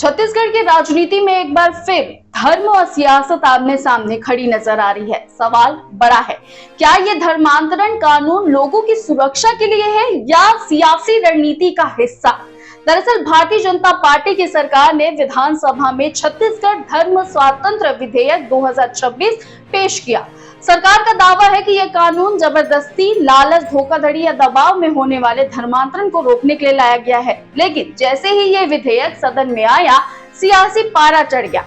छत्तीसगढ़ की राजनीति में एक बार फिर धर्म और सियासत आमने सामने खड़ी नजर आ रही है। सवाल बड़ा है, क्या ये धर्मांतरण कानून लोगों की सुरक्षा के लिए है या सियासी रणनीति का हिस्सा? दरअसल भारतीय जनता पार्टी की सरकार ने विधानसभा में छत्तीसगढ़ धर्म स्वातंत्र विधेयक 2026 पेश किया। सरकार का दावा है कि यह कानून जबरदस्ती, लालच, धोखाधड़ी या दबाव में होने वाले धर्मांतरण को रोकने के लिए लाया गया है। लेकिन जैसे ही ये विधेयक सदन में आया, सियासी पारा चढ़ गया।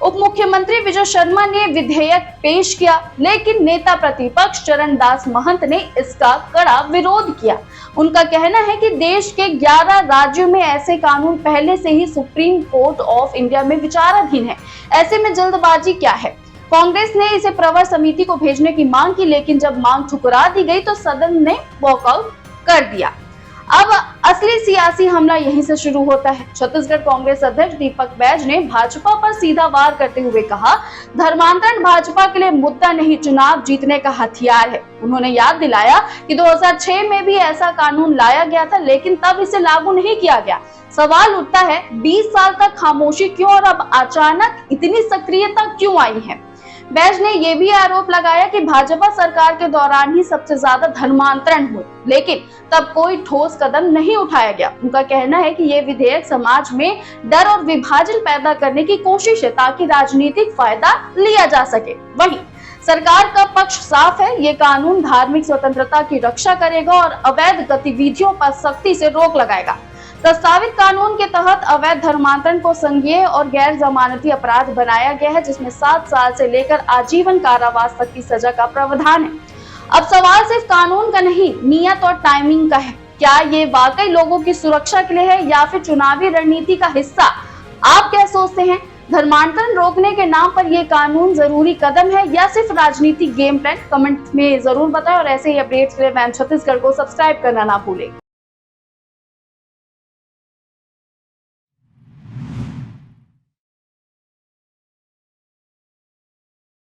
उप मुख्यमंत्री विजय शर्मा ने विधेयक पेश किया, लेकिन नेता प्रतिपक्ष चरणदास महंत ने इसका कड़ा विरोध किया। उनका कहना है कि देश के 11 राज्यों में ऐसे कानून पहले से ही सुप्रीम कोर्ट ऑफ इंडिया में विचाराधीन है। ऐसे में जल्दबाजी क्या है? कांग्रेस ने इसे प्रवर समिति को भेजने की मांग की, लेकिन जब मांग ठुकरा दी गई तो सदन ने वॉकआउट कर दिया। अब असली सियासी हमला यहीं से शुरू होता है। छत्तीसगढ़ कांग्रेस अध्यक्ष दीपक बैज ने भाजपा पर सीधा वार करते हुए कहा, धर्मांतरण भाजपा के लिए मुद्दा नहीं, चुनाव जीतने का हथियार है। उन्होंने याद दिलाया कि 2006 में भी ऐसा कानून लाया गया था, लेकिन तब इसे लागू नहीं किया गया। सवाल उठता है, 20 साल तक खामोशी क्यों और अब अचानक इतनी सक्रियता क्यों आई है? बैज ने यह भी आरोप लगाया कि भाजपा सरकार के दौरान ही सबसे ज्यादा धर्मांतरण हुए, लेकिन तब कोई ठोस कदम नहीं उठाया गया। उनका कहना है कि यह विधेयक समाज में डर और विभाजन पैदा करने की कोशिश है, ताकि राजनीतिक फायदा लिया जा सके। वहीं सरकार का पक्ष साफ है, ये कानून धार्मिक स्वतंत्रता की रक्षा करेगा और अवैध गतिविधियों पर सख्ती से रोक लगाएगा। प्रस्तावित कानून के तहत अवैध धर्मांतरण को संज्ञेय और गैर जमानती अपराध बनाया गया है, जिसमें 7 साल से लेकर आजीवन कारावास तक की सजा का प्रावधान है। अब सवाल सिर्फ कानून का नहीं, नियत और टाइमिंग का है। क्या ये वाकई लोगों की सुरक्षा के लिए है या फिर चुनावी रणनीति का हिस्सा? आप क्या सोचते हैं? धर्मांतरण रोकने के नाम पर यह कानून जरूरी कदम है या सिर्फ राजनीतिक गेम प्लान? कमेंट में जरूर बताएं और ऐसे ही अपडेट्स के लिए मैम छत्तीसगढ़ को सब्सक्राइब करना ना भूलें।